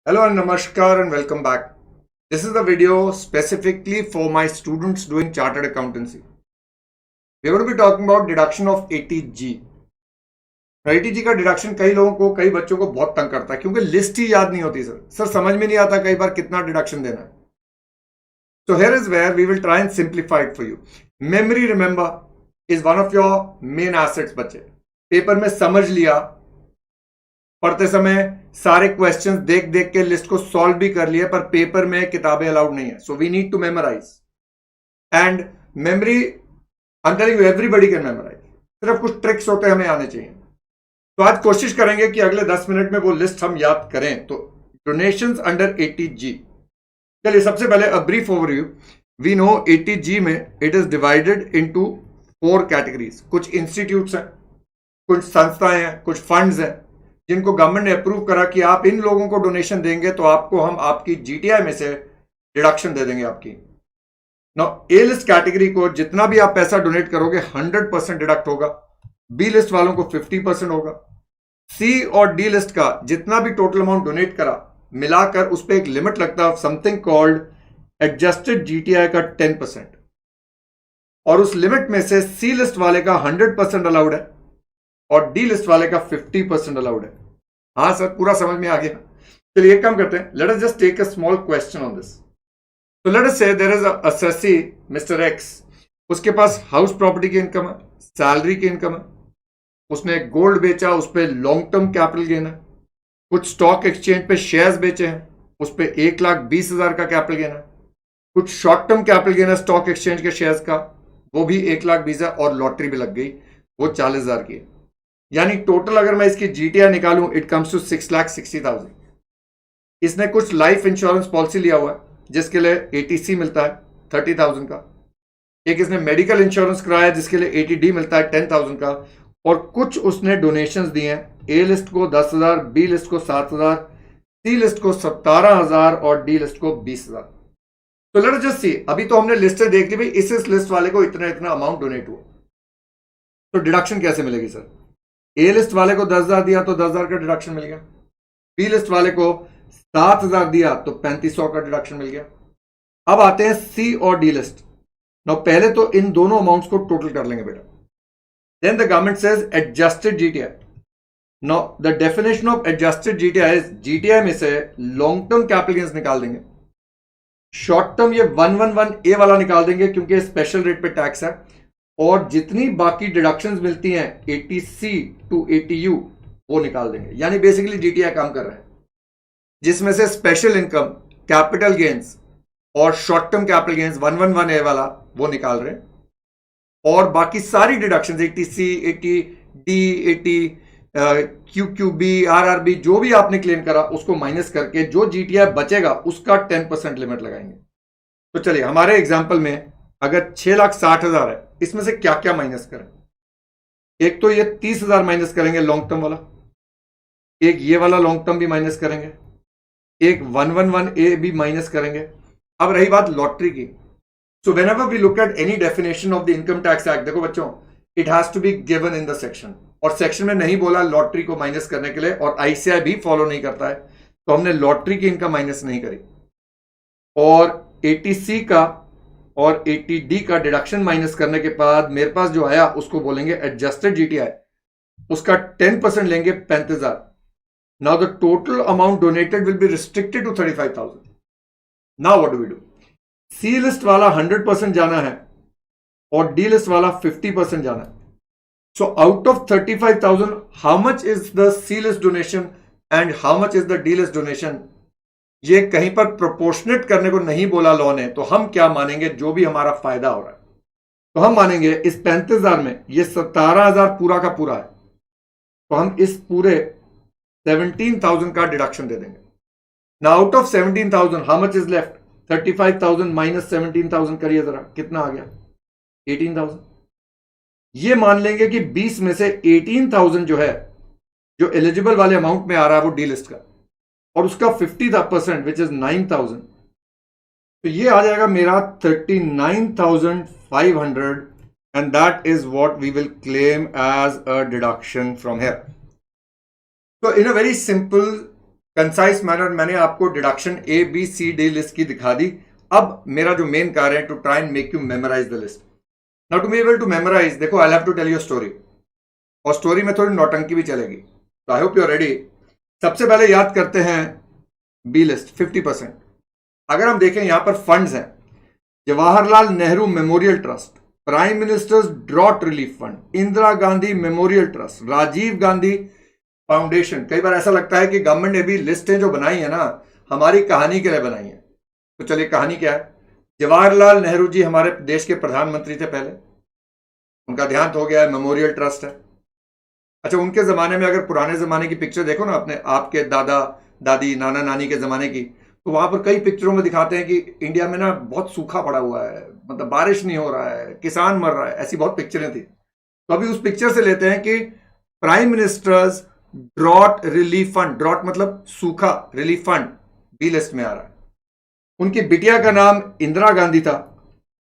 Hello and Namaskar and welcome back. This is the video specifically for my students doing chartered accountancy. We are going to be talking about deduction of ATG. ATG का deduction कई लोगों को कई बच्चों को बहुत तंग करता है क्योंकि लिस्ट ही याद नहीं होती सर समझ में नहीं आता कई बार कितना डिडक्शन देना है. So here is where we will try and simplify it for you. Memory, remember, is one of your main assets बच्चे. पेपर में समझ लिया, पढ़ते समय सारे क्वेश्चंस देख देख के लिस्ट को सॉल्व भी कर लिए, पर पेपर में किताबें अलाउड नहीं है. So we need to memorise and memory I am telling you everybody can memorise. सिर्फ कुछ ट्रिक्स होते हैं हमें आने चाहिए. तो आज कोशिश करेंगे कि अगले 10 मिनट में वो लिस्ट हम याद करें. तो डोनेशंस अंडर ATG. चलिए सबसे पहले a brief overview. We know ATG में it is divided into 4 categories. कुछ इंस्टीट्यूट्स हैं, कुछ संस्थाएं हैं, कुछ फंड्स हैं जिनको गवर्नमेंट ने अप्रूव करा कि आप इन लोगों को डोनेशन देंगे तो आपको हम आपकी GTI में से डिडक्शन दे देंगे आपकी. नो A लिस्ट कैटेगरी को जितना भी आप पैसा डोनेट करोगे 100% डिडक्ट होगा. B लिस्ट वालों को 50% होगा. C और D लिस्ट का जितना भी टोटल अमाउंट डोनेट करा मिलाकर उस पर एक लिमिट लगता है समथिंग कॉल्ड एडजस्टेड GTI का 10%. और उस लिमिट में से C लिस्ट वाले का 100% अलाउड है और D लिस्ट वाले का 50% अलाउड है. हाँ सर पूरा समझ में आ गया. चलिए एक काम करते हैं. Let us just take a small question on this. तो let us say there is a assessee mister X. उसके पास हाउस प्रॉपर्टी की इनकम है, सैलरी की इनकम है, उसने गोल्ड बेचा, उस पर लॉन्ग टर्म कैपिटल गेन है, कुछ स्टॉक एक्सचेंज पे शेयर्स बेचे हैं, उस पर 1,20,000 का कैपिटल गेन है, कुछ शॉर्ट टर्म कैपिटल गेन है स्टॉक एक्सचेंज के शेयर्स का, वो भी 1,20,000 है, और लॉटरी भी लग गई वो 40,000 की है. यानी टोटल अगर मैं इसकी GTI निकालूं इट कम्स टू 6,60,000. इसने कुछ लाइफ इंश्योरेंस पॉलिसी लिया हुआ है जिसके लिए ATC मिलता है 30,000 का. एक इसने मेडिकल इंश्योरेंस कराया जिसके लिए ATD मिलता है 10,000 का. और कुछ उसने डोनेशंस दिए हैं. A लिस्ट को 10,000, B लिस्ट को 7,000, C लिस्ट को 17,000 और D लिस्ट को 20,000. तो लेट्स जस्ट सी. अभी तो हमने लिस्टें देख ली भाई, इस लिस्ट वाले को इतना इतना अमाउंट डोनेट हुआ. तो डिडक्शन कैसे मिलेगी सर? A लिस्ट वाले को 10,000 दिया तो 10,000 का डिडक्शन मिल गया. B लिस्ट वाले को 7,000 दिया तो 3,500 का डिडक्शन मिल गया. अब आते हैं C और D लिस्ट. नाउ पहले तो इन दोनों अमाउंट्स को टोटल कर लेंगे बेटा. Then the government says adjusted GTI. Now the definition of adjusted GTI is GTI में से लॉन्ग टर्म कैपिटल गेन्स निकाल देंगे. शॉर्ट टर्म ये 111A वाला निकाल देंगे क्योंकि स्पेशल रेट पे टैक्स है. और जितनी बाकी डिडक्शंस मिलती हैं ATC टू ATU वो निकाल देंगे. यानी बेसिकली GTI काम कर रहे हैं जिसमें से स्पेशल इनकम, कैपिटल गेन्स और short term capital gains 111A वाला वो निकाल रहे हैं. और बाकी सारी deductions ATC, ATD, QQB, RRB जो भी आपने क्लेम करा उसको माइनस करके जो GTI बचेगा उसका 10% लिमिट लगाएंगे. तो चलिए हमारे एग्जाम्पल में अगर 6,60,000 है, इसमें से क्या क्या माइनस करें? एक तो ये 30,000 माइनस करेंगे लॉन्ग टर्म वाला, एक ये वाला लॉन्ग टर्म भी माइनस करेंगे, एक 111A भी माइनस करेंगे. अब रही बात लॉटरी की. So whenever we look at any definition of the income tax act, देखो बच्चों, it has to be given in the section. और सेक्शन में नहीं बोला लॉटरी को माइनस करने के लिए, और ICI भी फॉलो नहीं करता है, तो हमने लॉटरी की इनकम माइनस नहीं करी. और ATC का और ATD का डिडक्शन माइनस करने के बाद मेरे पास जो आया उसको बोलेंगे एडजस्टेड GTI. उसका 10% लेंगे 35,000. Now the total amount donated will be restricted to 35,000. Now what do we do? C list वाला 100% जाना है और D लिस्ट वाला 50% जाना है. So out of 35,000 how much is the C list donation and how much is the D list donation? ये कहीं पर प्रोपोर्शनेट करने को नहीं बोला लॉ ने. तो हम क्या मानेंगे? जो भी हमारा फायदा हो रहा है. तो हम मानेंगे इस 35,000 में ये 17,000 पूरा का पूरा है, तो हम इस पूरे 17,000 का डिडक्शन दे देंगे. Now out of 17,000 how much is left? 35,000 minus 17,000 करिए जरा, कितना आ गया? 18,000. ये मान लेंगे कि 20 में से 18,000 जो है, जो एलिजिबल वाले अमाउंट में आ रहा है वो D लिस्ट का, और उसका 50% विच इज 9,000. तो ये आ जाएगा मेरा 39,500 and that is what we will claim as a deduction from here. तो in a very simple concise manner मैंने आपको डिडक्शन ABCD लिस्ट की दिखा दी। अब मेरा जो मेन कार्य है to try and make you memorize the list. Now to be able to memorize, देखो I have to tell you story, और स्टोरी में थोड़ी नौटंकी भी चलेगी, तो I hope you are ready. सबसे पहले याद करते हैं बी लिस्ट 50%। अगर हम देखें यहां पर फंड्स हैं, Jawaharlal Nehru memorial trust, prime minister's drought relief fund, Indira Gandhi memorial trust, Rajiv Gandhi foundation. कई बार ऐसा लगता है कि गवर्नमेंट ने भी लिस्टें जो बनाई है ना हमारी कहानी के लिए बनाई है। तो चलिए कहानी क्या है। जवाहरलाल नेहरू जी हमारे देश के प्रधानमंत्री थे पहले, उनका देहांत हो गया है, मेमोरियल ट्रस्ट है। अच्छा, उनके जमाने में अगर पुराने जमाने की पिक्चर देखो ना, अपने आपके दादा दादी नाना नानी के जमाने की, तो वहां पर कई पिक्चरों में दिखाते हैं कि इंडिया में ना बहुत सूखा पड़ा हुआ है, मतलब बारिश नहीं हो रहा है, किसान मर रहा है, ऐसी बहुत पिक्चरें थी। तो अभी उस पिक्चर से लेते हैं कि prime minister's drought relief fund, drought मतलब सूखा, रिलीफ फंड बी लिस्ट में आ रहा है। उनकी बिटिया का नाम इंदिरा गांधी था,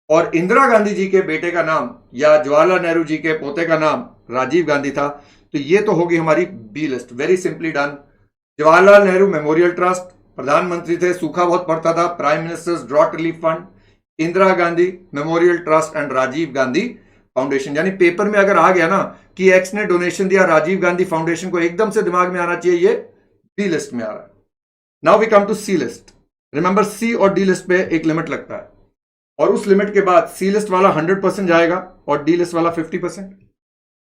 और इंदिरा गांधी जी के बेटे का नाम या जवाहरलाल नेहरू जी के पोते का नाम राजीव गांधी था। तो ये तो होगी हमारी B list, very simply done. Jawaharlal Nehru memorial trust, प्रधानमंत्री थे, सूखा बहुत पड़ता था, prime minister's drought relief fund, Indira Gandhi memorial trust and Rajiv Gandhi foundation. यानी पेपर में अगर आ गया ना कि एक्स ने डोनेशन दिया राजीव गांधी फाउंडेशन को, एकदम से दिमाग में आना चाहिए ये बी लिस्ट में आ रहा है। Now we come to C list. Remember, C और डी लिस्ट पे एक लिमिट लगता है, और उस लिमिट के बाद सी लिस्ट वाला 100% जाएगा और डी लिस्ट वाला 50%।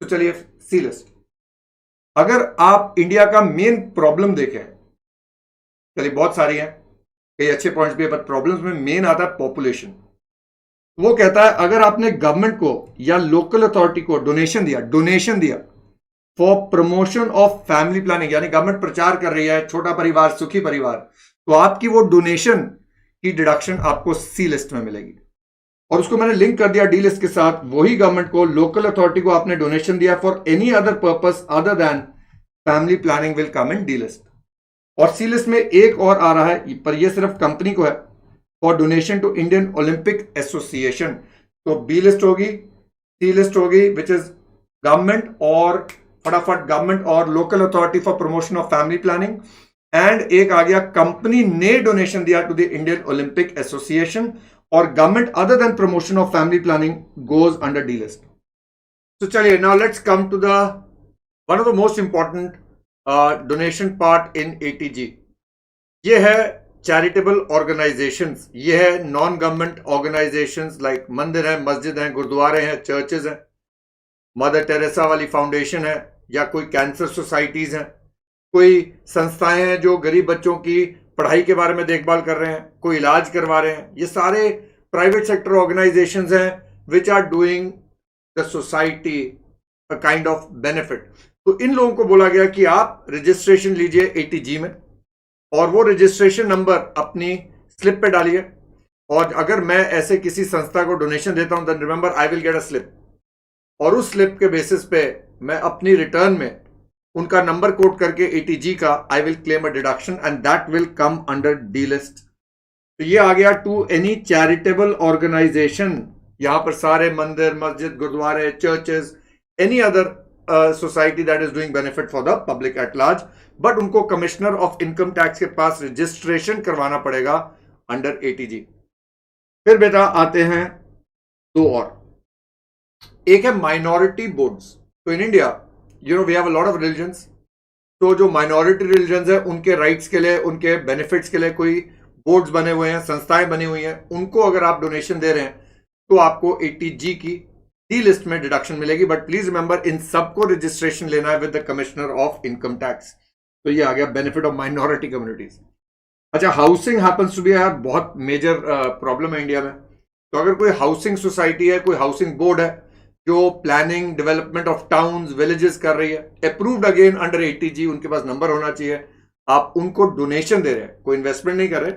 तो चलिए सी लिस्ट। अगर आप इंडिया का मेन प्रॉब्लम देखें, चलिए बहुत सारी हैं, कई अच्छे पॉइंट्स भी है, पर प्रॉब्लम्स में मेन आता है पॉपुलेशन। वो कहता है अगर आपने गवर्नमेंट को या लोकल अथॉरिटी को डोनेशन दिया for promotion of family planning, यानी गवर्नमेंट प्रचार कर रही है छोटा परिवार सुखी परिवार, तो आपकी वो डोनेशन की डिडक्शन आपको सी लिस्ट में मिलेगी। और उसको मैंने लिंक कर दिया डी लिस्ट के साथ। वही गवर्नमेंट को, लोकल अथॉरिटी को आपने डोनेशन दिया for any other purpose other than family planning will come in D list. और सी लिस्ट में एक और आ रहा है, पर यह सिर्फ कंपनी को है, for donation to Indian Olympic association. तो बी लिस्ट होगी, सी लिस्ट होगी विच इज गवर्नमेंट, और फटाफट गवर्नमेंट और local authority for promotion of family planning, and एक आ गया कंपनी ने डोनेशन दिया to the Indian Olympic association, और government other than promotion of family planning goes under D list. तो चलिए now let's come to the one of the most important donation part in ATG। ये है charitable organisations, ये है non government organisations, like मंदिर हैं, मस्जिद हैं, गुरुद्वारे हैं, चर्चेज हैं, मदर टेरेसा वाली फाउंडेशन है, या कोई कैंसर सोसाइटीज हैं, कोई संस्थाएं हैं जो गरीब बच्चों की पढ़ाई के बारे में देखभाल कर रहे हैं, कोई इलाज करवा रहे हैं। ये सारे प्राइवेट सेक्टर ऑर्गेनाइजेशंस हैं which are doing the society a kind of benefit. तो इन लोगों को बोला गया कि आप रजिस्ट्रेशन लीजिए ATG में, और वो रजिस्ट्रेशन नंबर अपनी स्लिप पे डालिए, और अगर मैं ऐसे किसी संस्था को डोनेशन देता हूं then remember I will get a slip, और उस स्लिप के बेसिस पे मैं अपनी रिटर्न में उनका नंबर कोट करके ATG का I will claim a deduction and that will come under D list. तो ये आ गया टू एनी चैरिटेबल ऑर्गेनाइजेशन, यहां पर सारे मंदिर, मस्जिद, गुरुद्वारे, churches, any other society that is doing benefit for the public at large, but उनको कमिश्नर ऑफ इनकम टैक्स के पास रजिस्ट्रेशन करवाना पड़ेगा अंडर ATG। फिर बेटा आते हैं दो और, एक है माइनॉरिटी बोर्ड्स। तो in India we have a lot of religions, तो जो माइनॉरिटी रिलीजन्स है उनके राइट्स के लिए, उनके बेनिफिट्स के लिए कोई बोर्ड्स बने हुए हैं, संस्थाएं बनी हुई हैं, उनको अगर आप डोनेशन दे रहे हैं तो आपको ATG की डी लिस्ट में डिडक्शन मिलेगी। बट प्लीज रिमेंबर इन सबको रजिस्ट्रेशन लेना है with the commissioner of income tax. तो ये आ गया बेनिफिट ऑफ माइनॉरिटी कम्युनिटीज। अच्छा, हाउसिंग हैपेंस टू बी यार बहुत मेजर प्रॉब्लम है इंडिया में। तो अगर कोई हाउसिंग सोसाइटी है, कोई हाउसिंग बोर्ड है जो planning development of towns villages कर रही है, अप्रूव्ड अगेन अंडर ATG, उनके पास नंबर होना चाहिए, आप उनको डोनेशन दे रहे हैं, कोई इन्वेस्टमेंट नहीं कर रहे,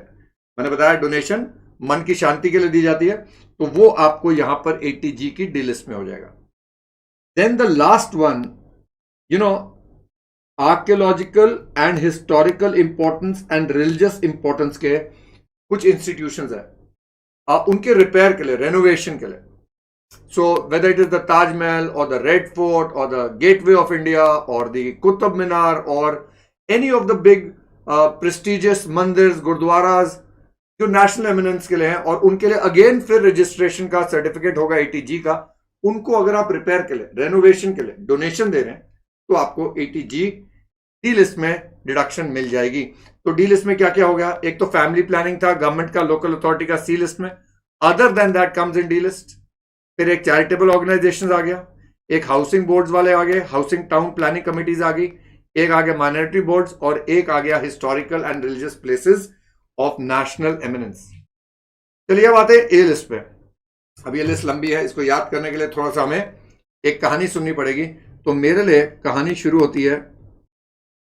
मैंने बताया डोनेशन मन की शांति के लिए दी जाती है, तो वो आपको यहां पर ATG की डी लिस्ट में हो जाएगा। Then the last one, archaeological and historical importance and religious importance के कुछ इंस्टीट्यूशंस है, उनके रिपेयर के लिए, रेनोवेशन के लिए। So whether it is the Taj Mahal or the Red Fort or the Gateway of India or the Qutub Minar or any of the big prestigious मंदिर, गुरुद्वाराज जो नेशनल एमिनेंस के लिए हैं, और उनके लिए अगेन फिर रजिस्ट्रेशन का सर्टिफिकेट होगा ATG का। उनको अगर आप रिपेयर के लिए, रेनोवेशन के लिए डोनेशन दे रहे हैं तो आपको ATG डी लिस्ट में डिडक्शन मिल जाएगी। तो डी लिस्ट में क्या क्या होगा? एक तो फैमिली प्लानिंग था, गवर्नमेंट का, लोकल अथॉरिटी का C लिस्ट में। Other than that comes in D list. फिर एक चैरिटेबल ऑर्गेनाइजेशन आ गया, एक हाउसिंग बोर्ड्स वाले आ गए, हाउसिंग टाउन प्लानिंग कमिटीज आ गई, एक आ गया माइनॉरिटी बोर्ड्स, और एक आ गया historical and religious places of national eminence. चलिए अब आते हैं ए लिस्ट पे। अब ये लिस्ट लंबी है, इसको याद करने के लिए थोड़ा सा हमें एक कहानी सुननी पड़ेगी। तो मेरे लिए कहानी शुरू होती है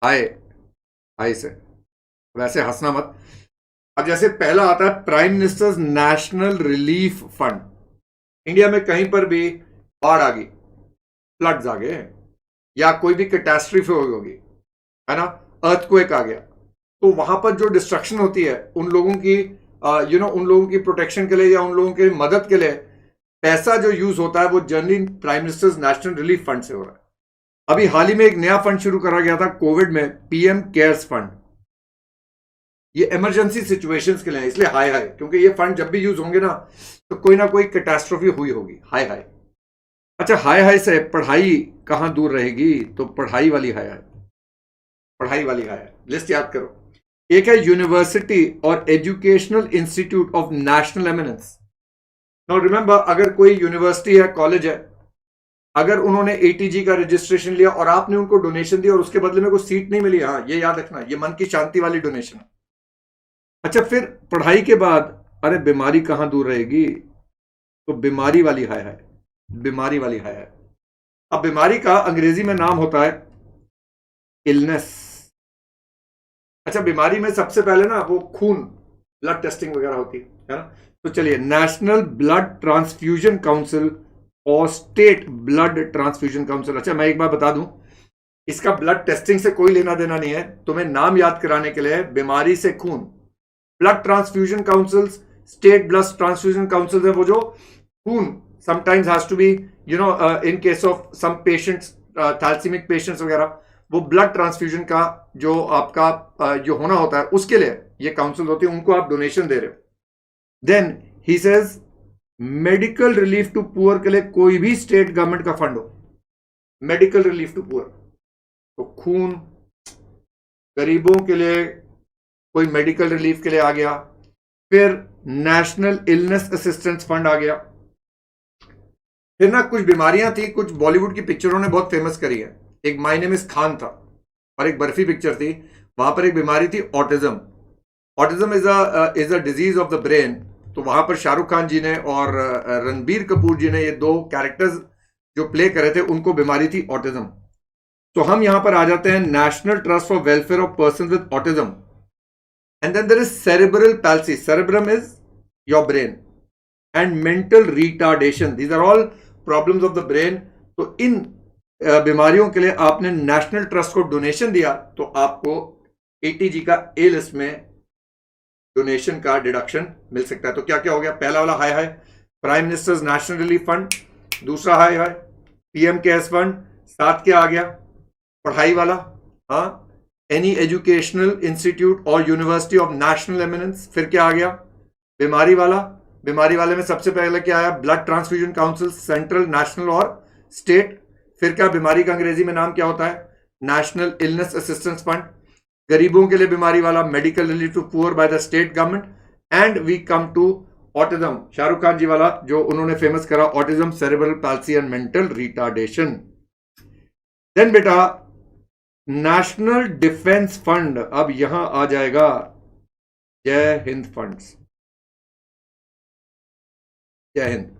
हाय हाय से, वैसे हंसना मत। अब जैसे पहला आता है prime minister's national relief fund. India में कहीं पर भी बाढ़ आ गई, फ्लड्स आ गए, या कोई भी कैटास्ट्रोफी होगी, है ना, अर्थक्वेक आ गया, तो वहां पर जो डिस्ट्रक्शन होती है उन लोगों की उन लोगों की प्रोटेक्शन के लिए या उन लोगों की मदद के लिए पैसा जो यूज होता है वो generally prime minister's national relief fund से हो रहा है। अभी हाल ही में एक नया फंड शुरू करा गया था कोविड में, PM केयर्स फंड। ये इमरजेंसी सिचुएशंस के लिए है, इसलिए हाय हाय, क्योंकि ये फंड जब भी यूज होंगे ना तो कोई ना कोई कैटास्ट्रोफी हुई होगी। हाय हाय। अच्छा, हाय हाय से पढ़ाई कहां दूर रहेगी? तो पढ़ाई वाली हाय हाय, पढ़ाई वाली हाय हाय। लिस्ट याद करो। एक है यूनिवर्सिटी और educational institute of national eminence. Now remember, अगर कोई यूनिवर्सिटी है, कॉलेज है, अगर उन्होंने ATG का रजिस्ट्रेशन लिया और आपने उनको डोनेशन दी और उसके बदले में कोई सीट नहीं मिली, हाँ ये याद रखना, ये मन की शांति वाली डोनेशन है। अच्छा, फिर पढ़ाई के बाद अरे बीमारी कहां दूर रहेगी? तो बीमारी वाली हाय हाय, बीमारी वाली हाय हाय। अब बीमारी का अंग्रेजी में नाम होता है इलनेस। अच्छा, बीमारी में सबसे पहले ना वो खून, ब्लड टेस्टिंग वगैरह होती है ना। तो चलिए, नेशनल ब्लड ट्रांसफ्यूजन काउंसिल और स्टेट ब्लड ट्रांसफ्यूजन काउंसिल। अच्छा, मैं एक बार बता दूं, इसका ब्लड टेस्टिंग से कोई लेना देना नहीं है, तुम्हें नाम याद कराने के लिए बीमारी से खून। Blood transfusion council, state blood transfusion council है वो जो खून sometimes has to be in case of some patients, thalassaemic patients वगैरह, वो ब्लड ट्रांसफ्यूजन का जो आपका जो होना होता है उसके लिए ये काउंसिल होती है, उनको आप डोनेशन दे रहे हो। Then he says medical relief to poor के लिए कोई भी स्टेट गवर्नमेंट का फंड हो, मेडिकल रिलीफ टू पुअर, तो खून, गरीबों के लिए कोई मेडिकल रिलीफ के लिए आ गया। फिर नेशनल इलनेस असिस्टेंस फंड आ गया। फिर ना कुछ बीमारियां थी, कुछ बॉलीवुड की पिक्चरों ने बहुत फेमस करी है। एक माय नेम इज खान था और एक बर्फी पिक्चर थी, वहां पर एक बीमारी थी autism. Autism is a disease of the brain. तो वहां पर शाहरुख खान जी ने और रणबीर कपूर जी ने, ये दो कैरेक्टर्स जो प्ले करे थे, उनको बीमारी थी ऑटिज्म। तो हम यहां पर आ जाते हैं national trust for welfare of person with autism. And then there is cerebral palsy, cerebrum is your brain, and mental retardation, these are all problems of the brain. तो इन बीमारियों के लिए आपने नेशनल ट्रस्ट को डोनेशन दिया तो आपको ATG का A लिस्ट में डोनेशन का डिडक्शन मिल सकता है। तो क्या क्या हो गया? पहला वाला हाय हाय, prime minister's national relief fund. दूसरा हाय हाय, PM केयर्स फंड। साथ क्या आ गया? पढ़ाई वाला, हाँ, एनी एजुकेशनल इंस्टीट्यूट और यूनिवर्सिटी ऑफ नेशनल एमिनेंस। फिर क्या आ गया? बीमारी वाला। बीमारी वाले में सबसे पहले क्या आया? Blood transfusion council, central, national और स्टेट। फिर क्या बीमारी का अंग्रेजी में नाम क्या होता है? National illness assistance fund. गरीबों के लिए बीमारी वाला, medical relief to poor by the state government. And we come to autism, Shahrukh Khan ji वाला जो उन्होंने फेमस करा, autism, cerebral palsy and mental retardation. Then बेटा नेशनल डिफेंस फंड, अब यहां आ जाएगा Jai Hind funds, Jai Hind.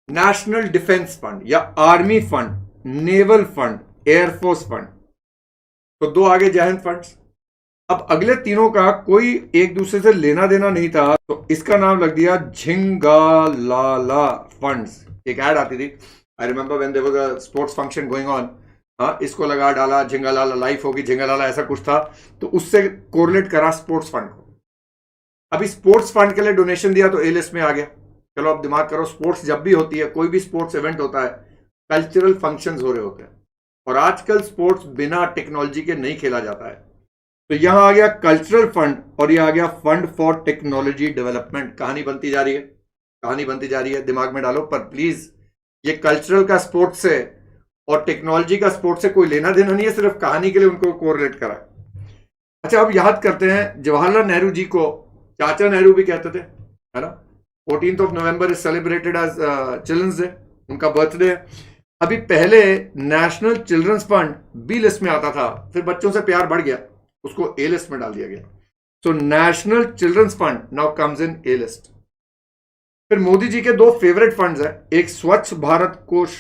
National defence fund या army fund, naval fund, air force fund. तो दो आगे जय हिंद फंड्स। अब अगले तीनों का कोई एक दूसरे से लेना देना नहीं था, तो इसका नाम लग दिया झिंगालाला फंड्स। एक ऐड आती थी, I remember when there was a sports function going on, हाँ, इसको लगा डाला, झिंगालाला लाइफ होगी, झिंगालाला ऐसा कुछ था, तो उससे कोरिलेट करा स्पोर्ट्स फंड को। अभी स्पोर्ट्स फंड के लिए डोनेशन दिया तो A लिस्ट में आ गया। चलो अब दिमाग करो, स्पोर्ट्स जब भी होती है, कोई भी स्पोर्ट्स इवेंट होता है, कल्चरल फंक्शंस हो रहे होते हैं, और आजकल स्पोर्ट्स बिना टेक्नोलॉजी के नहीं खेला जाता है। तो यहां आ गया कल्चरल फंड और ये आ गया फंड फॉर टेक्नोलॉजी डेवलपमेंट। कहानी बनती जा रही है, कहानी बनती जा रही है, दिमाग में डालो। पर प्लीज ये कल्चरल का स्पोर्ट्स से और टेक्नोलॉजी का स्पोर्ट्स से कोई लेना देना नहीं है, सिर्फ कहानी के लिए उनको कोरिलेट करा। अच्छा, अब याद करते हैं जवाहरलाल नेहरू जी को चाचा नेहरू भी कहते थे, है ना। 14 November is celebrated as children's day, उनका बर्थडे है। अभी पहले national children's fund B list में आता था, फिर बच्चों से प्यार बढ़ गया, उसको ए लिस्ट में डाल दिया गया। So national children's fund now comes in A list. फिर मोदी जी के दो फेवरेट फंड्स हैं, एक स्वच्छ भारत कोष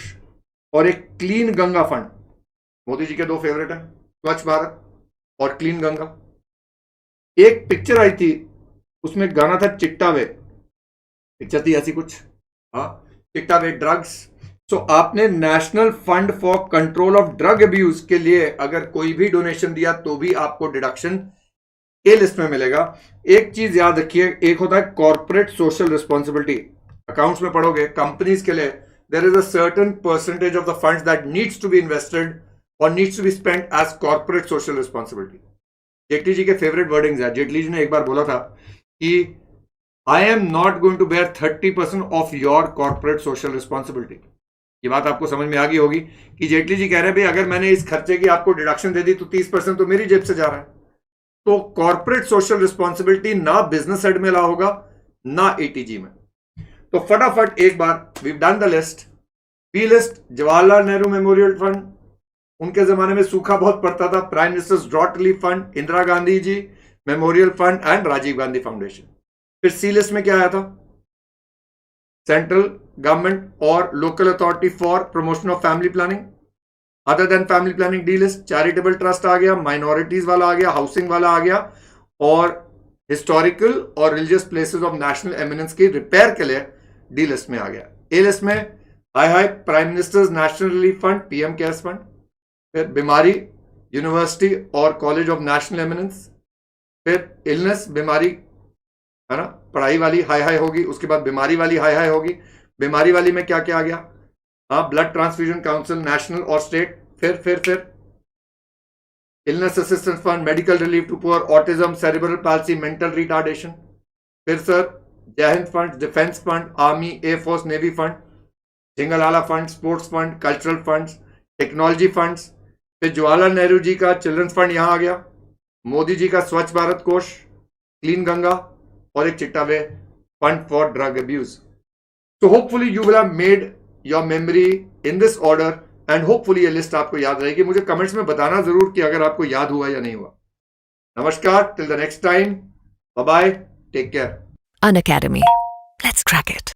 और एक क्लीन गंगा फंड। मोदी जी के दो फेवरेट हैं, स्वच्छ भारत और क्लीन गंगा। एक पिक्चर आई थी, उसमें गाना था चिट्टा वे, पिक्चर थी ऐसी कुछ, हाँ, चिट्टा वे ड्रग्स। सो आपने national fund for control of drug abuse के लिए अगर कोई भी डोनेशन दिया तो भी आपको डिडक्शन ए लिस्ट में मिलेगा। एक चीज याद रखिए, एक होता है कॉर्पोरेट सोशल रिस्पॉन्सिबिलिटी। अकाउंट्स में पढ़ोगे, कंपनीज के लिए there is a certain percentage of the funds that needs to be invested और needs to be spent as corporate social responsibility. Jaitley ji के फेवरेट वर्डिंग्स है। जेटली जी ने एक बार बोला था कि I am not going to bear 30% of your corporate social responsibility. ये बात आपको समझ में आ गई होगी कि जेटली जी कह रहे हैं भाई अगर मैंने इस खर्चे की आपको डिडक्शन दे दी तो 30% तो मेरी जेब से जा रहा है। तो कॉर्पोरेट सोशल रिस्पॉन्सिबिलिटी ना बिजनेस साइड में ला होगा ना एटीजी में। तो फटाफट एक बार we done the list. B list Jawaharlal Nehru memorial fund, उनके जमाने में सूखा बहुत पड़ता था, prime minister's drought relief fund, Indira Gandhi ji memorial fund and Rajiv Gandhi foundation. फिर सी लिस्ट में क्या आया था, सेंट्रल गवर्नमेंट और local authority for promotion of family planning. Other then family planning D list, charitable trust आ गया, माइनॉरिटीज वाला आ गया, हाउसिंग वाला आ गया, और हिस्टोरिकल और religious places of national eminence की रिपेयर के लिए डी लिस्ट में आ गया। ए लिस्ट में high prime minister's national relief fund, PM cares fund. फिर बीमारी, यूनिवर्सिटी और कॉलेज ऑफ नेशनल एमिनेंस। फिर इलनेस, बीमारी, है ना, पढ़ाई वाली हाई होगी, उसके बाद बीमारी वाली हाई होगी। बीमारी वाली में क्या क्या आ गया, हाँ, ब्लड ट्रांसफ्यूजन काउंसिल नेशनल और स्टेट। फिर illness assistance fund, medical relief to poor, autism, cerebral palsy, mental retardation. फिर sir Jai Hind fund, defence fund, army, air force, navy fund, सिंगलाला fund, sports fund, cultural funds, technology funds. फिर जवाहरलाल नेहरू जी का children's fund यहां आ गया, मोदी जी का स्वच्छ भारत कोष, क्लीन गंगा और एक चिट्टा वे fund for drug abuse. So hopefully you will have made your memory in this order and hopefully ये लिस्ट आपको याद रहेगी। मुझे कमेंट्स में बताना जरूर कि अगर आपको याद हुआ या नहीं हुआ। नमस्कार, till the next time, bye bye, take care. Unacademy. Let's crack it.